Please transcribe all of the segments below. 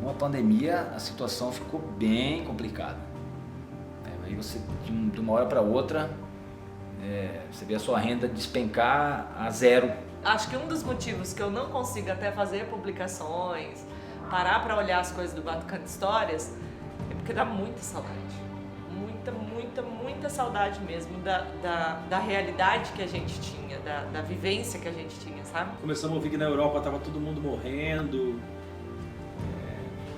Com a pandemia, a situação ficou bem complicada. Aí você, de uma hora para outra, você vê a sua renda despencar a zero. Acho que um dos motivos que eu não consigo até fazer publicações, parar para olhar as coisas do Batucando Histórias, é porque dá muita saudade. Muita saudade mesmo da realidade que a gente tinha, da vivência que a gente tinha, sabe? Começamos a ouvir que na Europa tava todo mundo morrendo,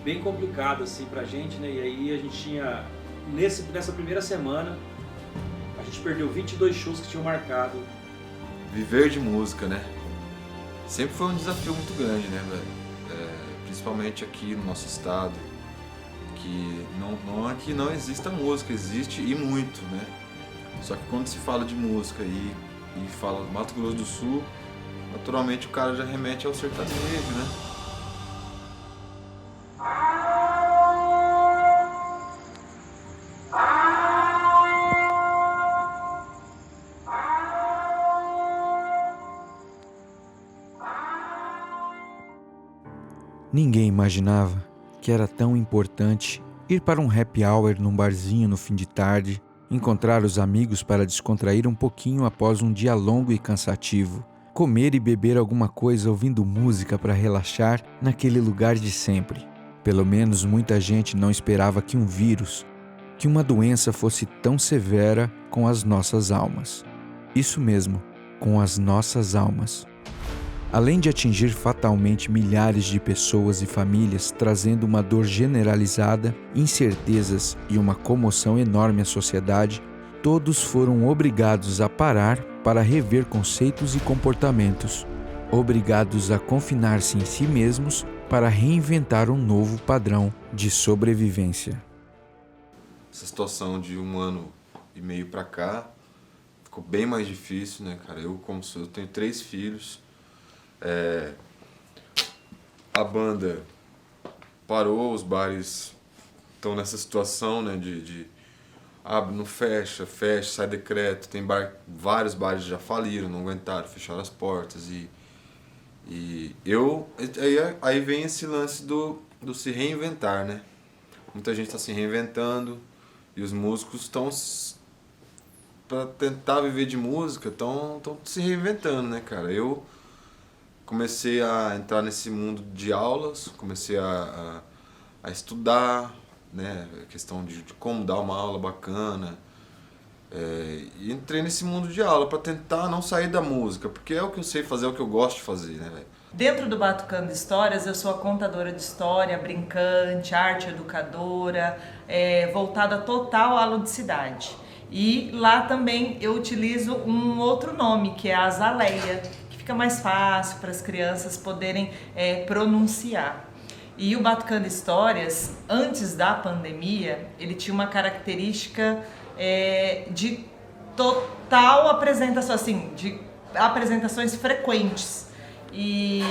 bem complicado assim pra gente, né? E aí a gente tinha, nessa primeira semana, a gente perdeu 22 shows que tinham marcado. Viver de música, né? Sempre foi um desafio muito grande, né, velho? Principalmente aqui no nosso estado, que não é que não exista música, existe e muito, né? Só que quando se fala de música e fala Mato Grosso do Sul, naturalmente o cara já remete ao sertanejo, né? Ninguém imaginava que era tão importante ir para um happy hour num barzinho no fim de tarde, encontrar os amigos para descontrair um pouquinho após um dia longo e cansativo, comer e beber alguma coisa ouvindo música para relaxar naquele lugar de sempre. Pelo menos muita gente não esperava que um vírus, que uma doença fosse tão severa com as nossas almas. Isso mesmo, com as nossas almas. Além de atingir fatalmente milhares de pessoas e famílias, trazendo uma dor generalizada, incertezas e uma comoção enorme à sociedade, todos foram obrigados a parar para rever conceitos e comportamentos, obrigados a confinar-se em si mesmos para reinventar um novo padrão de sobrevivência. Essa situação de 1 ano e meio pra cá ficou bem mais difícil, né, cara? Eu tenho 3 filhos. A banda parou, os bares estão nessa situação, né, de abre, não fecha, sai decreto, tem vários bares já faliram, não aguentaram, fecharam as portas aí vem esse lance do se reinventar, né? Muita gente está se reinventando e os músicos estão, para tentar viver de música, estão se reinventando, né, cara? Eu comecei a entrar nesse mundo de aulas, comecei a estudar, né, a questão de como dar uma aula bacana, e entrei nesse mundo de aula para tentar não sair da música, porque é o que eu sei fazer, é o que eu gosto de fazer, né, velho? Dentro do Batucando Histórias, eu sou a contadora de história, brincante, arte educadora, voltada total à ludicidade. E lá também eu utilizo um outro nome, que é a Azaleia, que fica mais fácil para as crianças poderem pronunciar. E o Batucando Histórias, antes da pandemia, ele tinha uma característica de total apresentação, assim, de apresentações frequentes e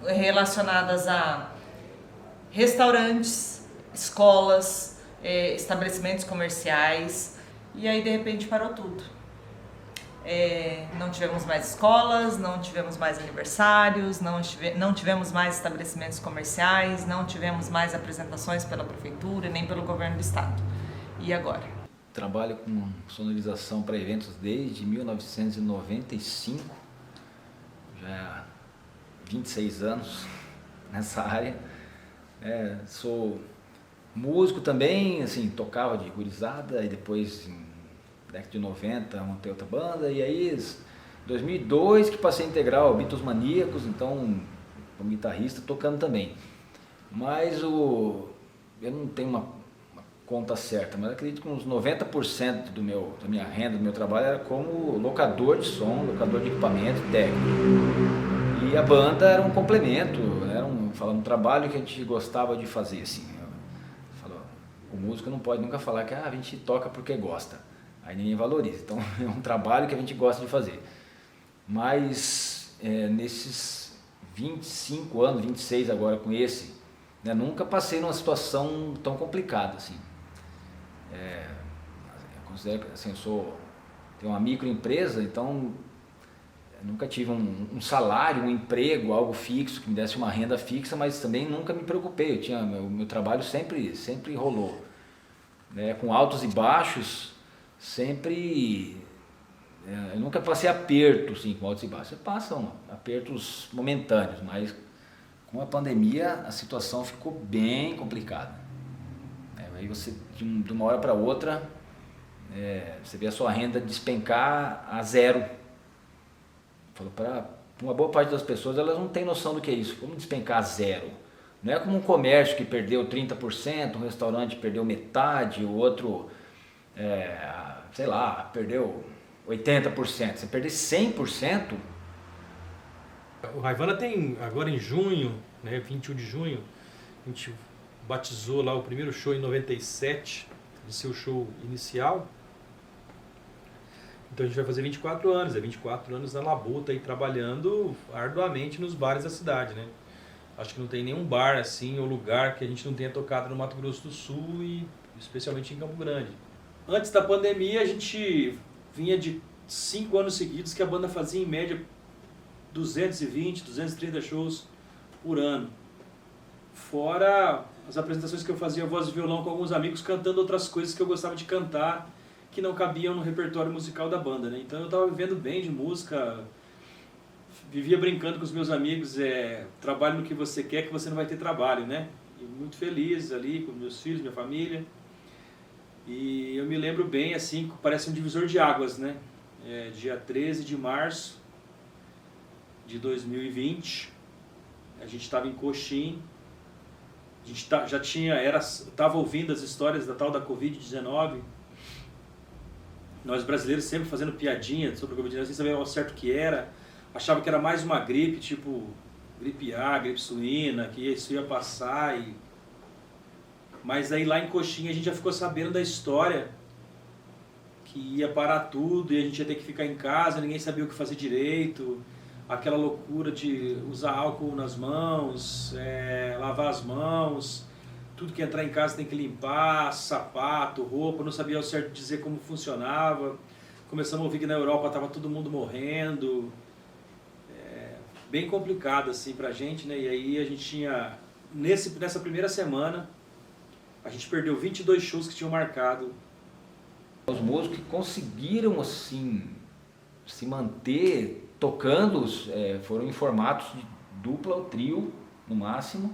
relacionadas a restaurantes, escolas, estabelecimentos comerciais, e aí de repente parou tudo. Não tivemos mais escolas, não tivemos mais aniversários, não tivemos mais estabelecimentos comerciais, não tivemos mais apresentações pela prefeitura nem pelo governo do estado. E agora? Trabalho com sonorização para eventos desde 1995, já há 26 anos nessa área. Sou músico também, assim, tocava de gurizada e depois em década de 90 montei outra banda, e aí em 2002 que passei a integrar o Beatles Maníacos, então como guitarrista tocando também. Mas eu não tenho uma conta certa, mas acredito que uns 90% da minha renda, do meu trabalho era como locador de som, locador de equipamento técnico. E a banda era um complemento, era um trabalho que a gente gostava de fazer, assim. O músico não pode nunca falar que a gente toca porque gosta, aí ninguém valoriza. Então é um trabalho que a gente gosta de fazer. Mas nesses 25 anos, 26 agora com esse, né, nunca passei numa situação tão complicada, assim. Eu considero que assim, tenho uma microempresa, então nunca tive um salário, um emprego, algo fixo, que me desse uma renda fixa, mas também nunca me preocupei. Meu trabalho sempre rolou, né? Com altos e baixos, sempre. Eu nunca passei aperto assim, com altos e baixos. Você passa apertos momentâneos, mas com a pandemia a situação ficou bem complicada. Aí você, de uma hora para outra, você vê a sua renda despencar a zero. Para uma boa parte das pessoas, elas não têm noção do que é isso. Como despencar a zero? Não é como um comércio que perdeu 30%, um restaurante perdeu metade, o outro, sei lá, perdeu 80%. Você perder 100%... O Raivana tem, agora em junho, né, 21 de junho, a gente batizou lá o primeiro show em 97, de seu show inicial. Então a gente vai fazer 24 anos, 24 anos na labuta aí, trabalhando arduamente nos bares da cidade, né? Acho que não tem nenhum bar assim, ou lugar que a gente não tenha tocado no Mato Grosso do Sul e especialmente em Campo Grande. Antes da pandemia a gente vinha de 5 anos seguidos que a banda fazia em média 220, 230 shows por ano. Fora as apresentações que eu fazia voz e violão com alguns amigos cantando outras coisas que eu gostava de cantar que não cabiam no repertório musical da banda, né? Então eu estava vivendo bem de música, vivia brincando com os meus amigos, trabalho no que você quer que você não vai ter trabalho, né? E muito feliz ali com meus filhos, minha família. E eu me lembro bem, assim, parece um divisor de águas, né? Dia 13 de março de 2020, a gente estava em Coxim, a gente estava ouvindo as histórias da tal da Covid-19, nós brasileiros sempre fazendo piadinha sobre a Covid-19, sem saber ao certo o que era, achava que era mais uma gripe, tipo gripe A, gripe suína, que isso ia passar. Mas aí lá em Coxim a gente já ficou sabendo da história, que ia parar tudo e a gente ia ter que ficar em casa, ninguém sabia o que fazer direito, aquela loucura de usar álcool nas mãos, lavar as mãos, tudo que entrar em casa tem que limpar, sapato, roupa, não sabia ao certo dizer como funcionava. Começamos a ouvir que na Europa estava todo mundo morrendo, bem complicado assim pra gente, né? E aí a gente tinha, nessa primeira semana, a gente perdeu 22 shows que tinham marcado. Os músicos que conseguiram assim se manter tocando foram em formatos de dupla ou trio no máximo,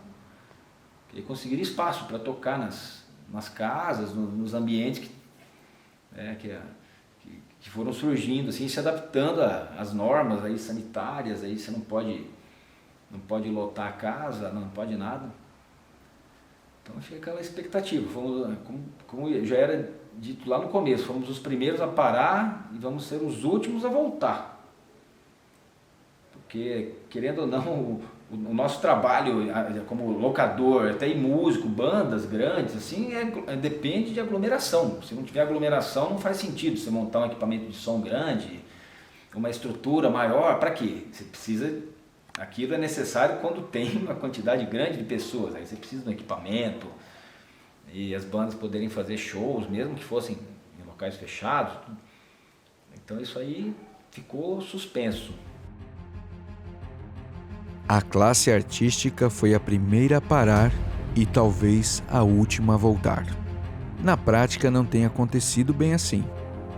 e conseguiram espaço para tocar nas casas, nos ambientes que foram surgindo, assim, se adaptando às normas aí sanitárias. Aí você não pode lotar a casa, não pode nada. Então fica aquela expectativa. Como já era dito lá no começo, fomos os primeiros a parar e vamos ser os últimos a voltar. Porque, querendo ou não, o nosso trabalho como locador, até em músico, bandas grandes, assim, depende de aglomeração. Se não tiver aglomeração, não faz sentido você montar um equipamento de som grande, uma estrutura maior. Para quê? Você precisa... Aquilo é necessário quando tem uma quantidade grande de pessoas. Aí você precisa de um equipamento e as bandas poderem fazer shows, mesmo que fossem em locais fechados. Então isso aí ficou suspenso. A classe artística foi a primeira a parar e talvez a última a voltar. Na prática não tem acontecido bem assim.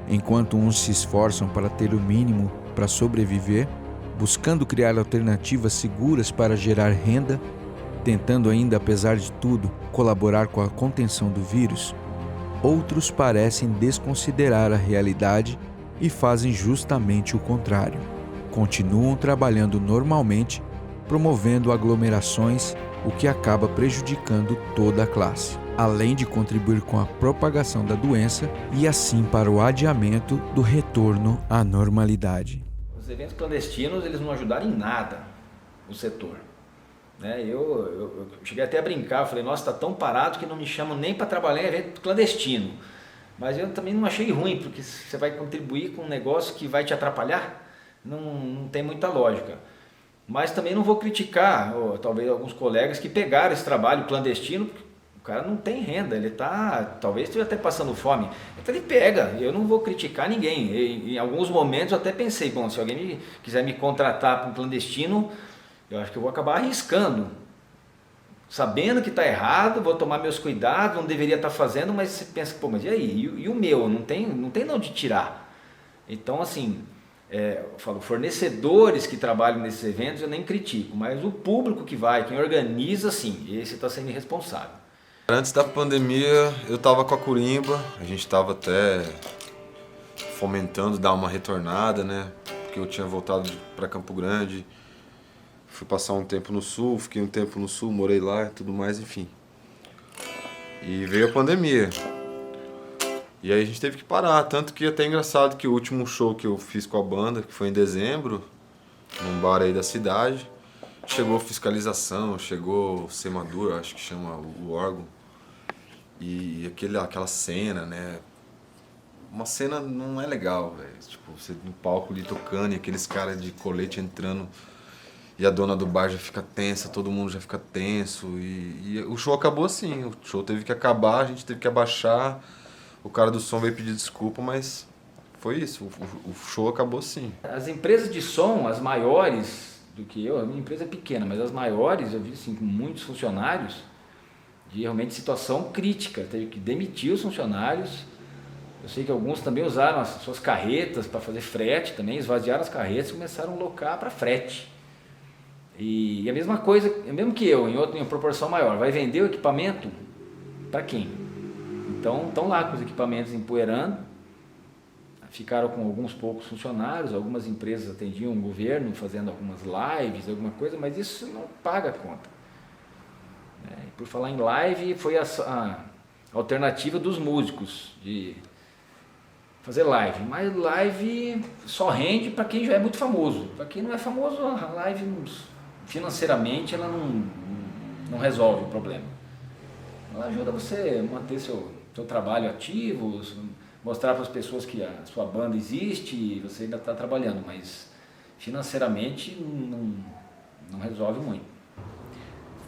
Enquanto uns se esforçam para ter o mínimo para sobreviver, buscando criar alternativas seguras para gerar renda, tentando ainda, apesar de tudo, colaborar com a contenção do vírus, outros parecem desconsiderar a realidade e fazem justamente o contrário. Continuam trabalhando normalmente, promovendo aglomerações, o que acaba prejudicando toda a classe, além de contribuir com a propagação da doença e assim para o adiamento do retorno à normalidade. Os eventos clandestinos, eles não ajudaram em nada o setor. Eu cheguei até a brincar, falei, nossa, está tão parado que não me chamam nem para trabalhar em evento clandestino. Mas eu também não achei ruim, porque você vai contribuir com um negócio que vai te atrapalhar, não tem muita lógica. Mas também não vou criticar, talvez alguns colegas que pegaram esse trabalho clandestino, O cara não tem renda, ele talvez esteja até passando fome. Então ele pega, eu não vou criticar ninguém. Em alguns momentos eu até pensei, bom, se alguém quiser me contratar para um clandestino, eu acho que eu vou acabar arriscando. Sabendo que está errado, vou tomar meus cuidados, não deveria estar fazendo, mas você pensa, pô, mas e aí? E o meu? Não tem de onde tirar. Então, assim, eu falo, fornecedores que trabalham nesses eventos eu nem critico, mas o público que vai, quem organiza, sim, esse está sendo irresponsável. Antes da pandemia, eu estava com a Curimba, a gente estava até fomentando dar uma retornada, né? Porque eu tinha voltado para Campo Grande, fui passar um tempo no Sul, fiquei um tempo no Sul, morei lá e tudo mais, enfim. E veio a pandemia. E aí a gente teve que parar, tanto que é até engraçado que o último show que eu fiz com a banda, que foi em dezembro, num bar aí da cidade, chegou fiscalização, chegou Semadura, acho que chama o órgão. E aquela cena, né? Uma cena não é legal, velho. Tipo, você no palco ali tocando e aqueles caras de colete entrando e a dona do bar já fica tensa, todo mundo já fica tenso. E o show acabou assim, o show teve que acabar, a gente teve que abaixar. O cara do som veio pedir desculpa, mas foi isso, o show acabou assim. As empresas de som, as maiores do que eu, a minha empresa é pequena, mas as maiores, eu vi assim, com muitos funcionários, de realmente situação crítica, teve que demitir os funcionários. Eu sei que alguns também usaram as suas carretas para fazer frete também, esvaziaram as carretas e começaram a alocar para frete. E a mesma coisa, mesmo que eu, em uma proporção maior, vai vender o equipamento para quem? Então estão lá com os equipamentos empoeirando, ficaram com alguns poucos funcionários, algumas empresas atendiam o governo fazendo algumas lives, alguma coisa, mas isso não paga a conta. Por falar em live, foi a alternativa dos músicos de fazer live, mas live só rende para quem já é muito famoso. Para quem não é famoso, a live financeiramente ela não resolve o problema. Ela ajuda você a manter seu trabalho ativo, mostrar para as pessoas que a sua banda existe e você ainda está trabalhando, mas financeiramente não resolve muito.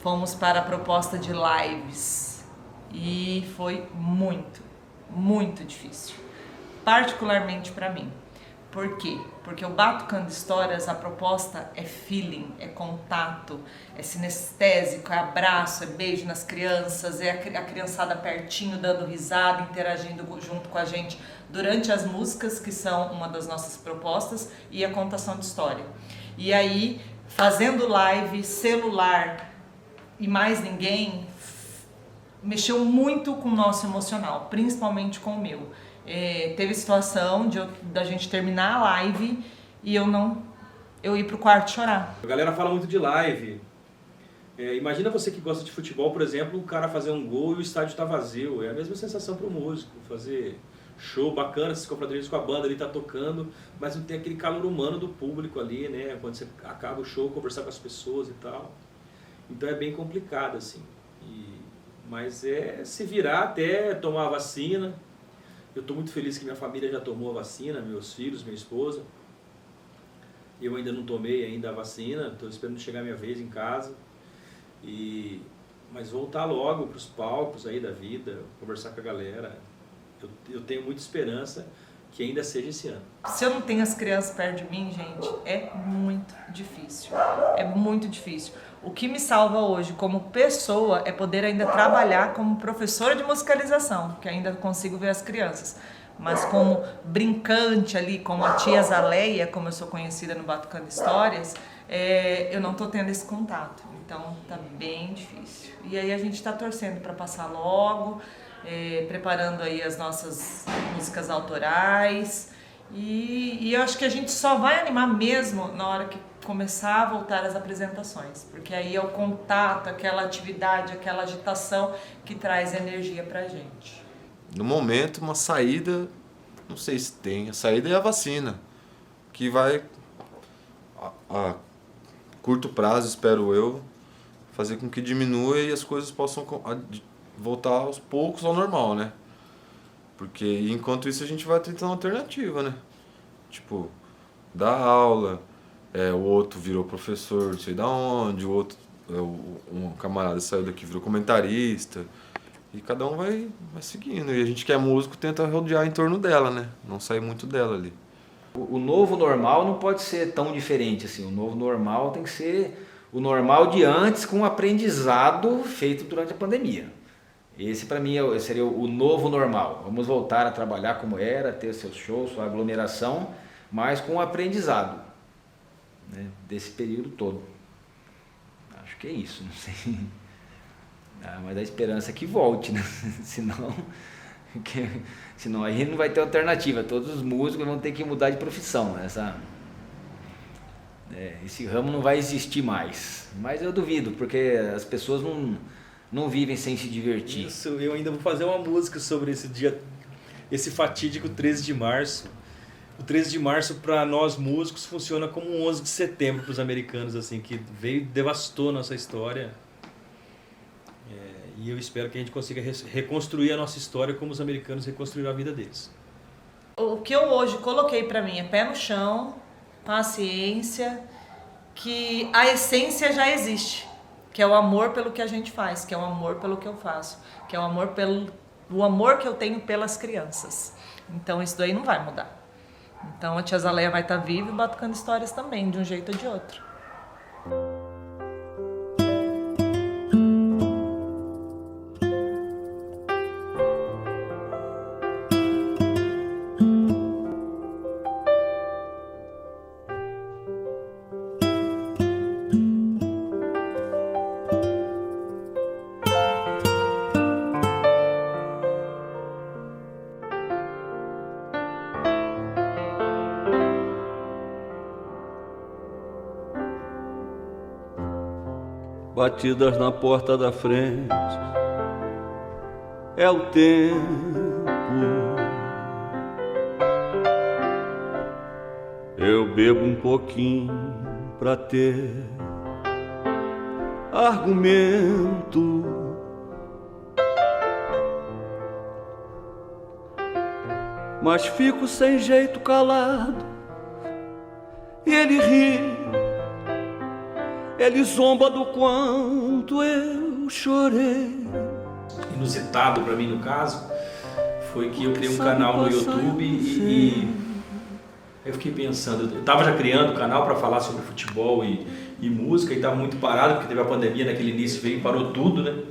Fomos para a proposta de lives e foi muito, muito difícil, particularmente para mim. Por quê? Porque o Batucando Histórias, a proposta é feeling, é contato, é sinestésico, é abraço, é beijo nas crianças, é a criançada pertinho, dando risada, interagindo junto com a gente durante as músicas, que são uma das nossas propostas, e a contação de história. E aí, fazendo live, celular e mais ninguém, mexeu muito com o nosso emocional, principalmente com o meu. Teve situação da gente terminar a live e eu ir pro quarto chorar. A galera fala muito de live. Imagina você que gosta de futebol, por exemplo, o cara fazer um gol e o estádio tá vazio. É a mesma sensação pro músico, fazer show bacana, se confraternizar com a banda ali, tá tocando, mas não tem aquele calor humano do público ali, né? Quando você acaba o show, conversar com as pessoas e tal. Então é bem complicado, assim. Mas é se virar até tomar a vacina. Eu estou muito feliz que minha família já tomou a vacina, meus filhos, minha esposa. Eu ainda não tomei ainda a vacina, estou esperando chegar a minha vez em casa. Mas voltar logo para os palcos aí da vida, conversar com a galera. Eu tenho muita esperança que ainda seja esse ano. Se eu não tenho as crianças perto de mim, gente, é muito difícil. É muito difícil. O que me salva hoje como pessoa é poder ainda trabalhar como professora de musicalização, que ainda consigo ver as crianças. Mas como brincante ali, como a tia Zaleia, como eu sou conhecida no Batucando Histórias, eu não estou tendo esse contato. Então tá bem difícil. E aí a gente está torcendo para passar logo, preparando aí as nossas músicas autorais. E eu acho que a gente só vai animar mesmo na hora que começar a voltar às apresentações, porque aí é o contato, aquela atividade, aquela agitação que traz energia pra gente. No momento, uma saída, não sei se tem, a saída é a vacina, que vai, a curto prazo, espero eu, fazer com que diminua e as coisas possam voltar aos poucos ao normal, né? Porque enquanto isso a gente vai tentando uma alternativa, né? Tipo, dar aula, o outro virou professor, não sei da onde, o outro, um camarada saiu daqui, virou comentarista. E cada um vai seguindo. E a gente que é músico tenta rodear em torno dela, né? Não sair muito dela ali. O novo normal não pode ser tão diferente assim. O novo normal tem que ser o normal de antes com o aprendizado feito durante a pandemia. Esse para mim seria o novo normal. Vamos voltar a trabalhar como era, ter seus shows, sua aglomeração, mas com o aprendizado, né, desse período todo. Acho que é isso, não sei. Mas a esperança é que volte, né? Senão aí não vai ter alternativa. Todos os músicos vão ter que mudar de profissão. Esse ramo não vai existir mais. Mas eu duvido, porque as pessoas não vivem sem se divertir. Isso, eu ainda vou fazer uma música sobre esse dia, esse fatídico 13 de março. O 13 de março para nós músicos funciona como um 11 de setembro para os americanos, assim, que veio e devastou a nossa história. E eu espero que a gente consiga reconstruir a nossa história como os americanos reconstruíram a vida deles. O que eu hoje coloquei para mim é pé no chão, paciência, que a essência já existe, que é o amor pelo que a gente faz, que é o amor pelo que eu faço, que é o amor o amor que eu tenho pelas crianças. Então isso daí não vai mudar. Então a Tia Azaleia vai estar viva e batucando histórias também, de um jeito ou de outro. Batidas na porta da frente, é o tempo. Eu bebo um pouquinho pra ter argumento. Mas fico sem jeito calado e ele ri. Ele zomba do quanto eu chorei. Inusitado para mim no caso foi que eu criei um canal no YouTube e eu fiquei pensando, eu estava já criando um canal para falar sobre futebol e música e estava muito parado porque teve a pandemia naquele início, veio e parou tudo, né?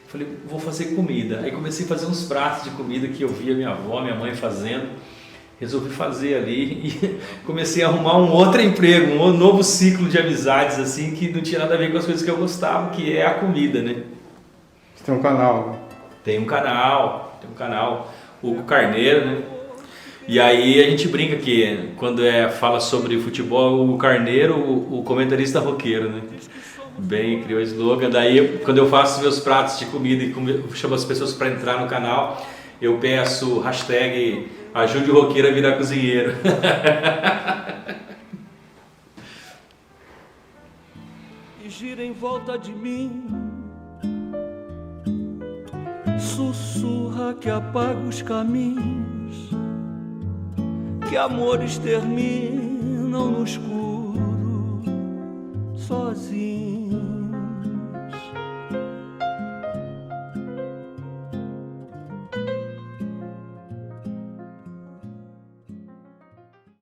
Falei, vou fazer comida. Aí comecei a fazer uns pratos de comida que eu via minha avó, minha mãe fazendo. Resolvi fazer ali e comecei a arrumar um outro emprego, um novo ciclo de amizades, assim, que não tinha nada a ver com as coisas que eu gostava, que é a comida, né? Você tem um canal? Tem um canal, Hugo Carneiro, né? E aí a gente brinca que quando fala sobre futebol, o Carneiro, o comentarista roqueiro, né? Bem, criou slogan. Daí quando eu faço meus pratos de comida e chamo as pessoas para entrar no canal, eu peço hashtag ajude o roqueiro a virar cozinheiro. E gira em volta de mim, sussurra que apaga os caminhos, que amores terminam no escuro, sozinho.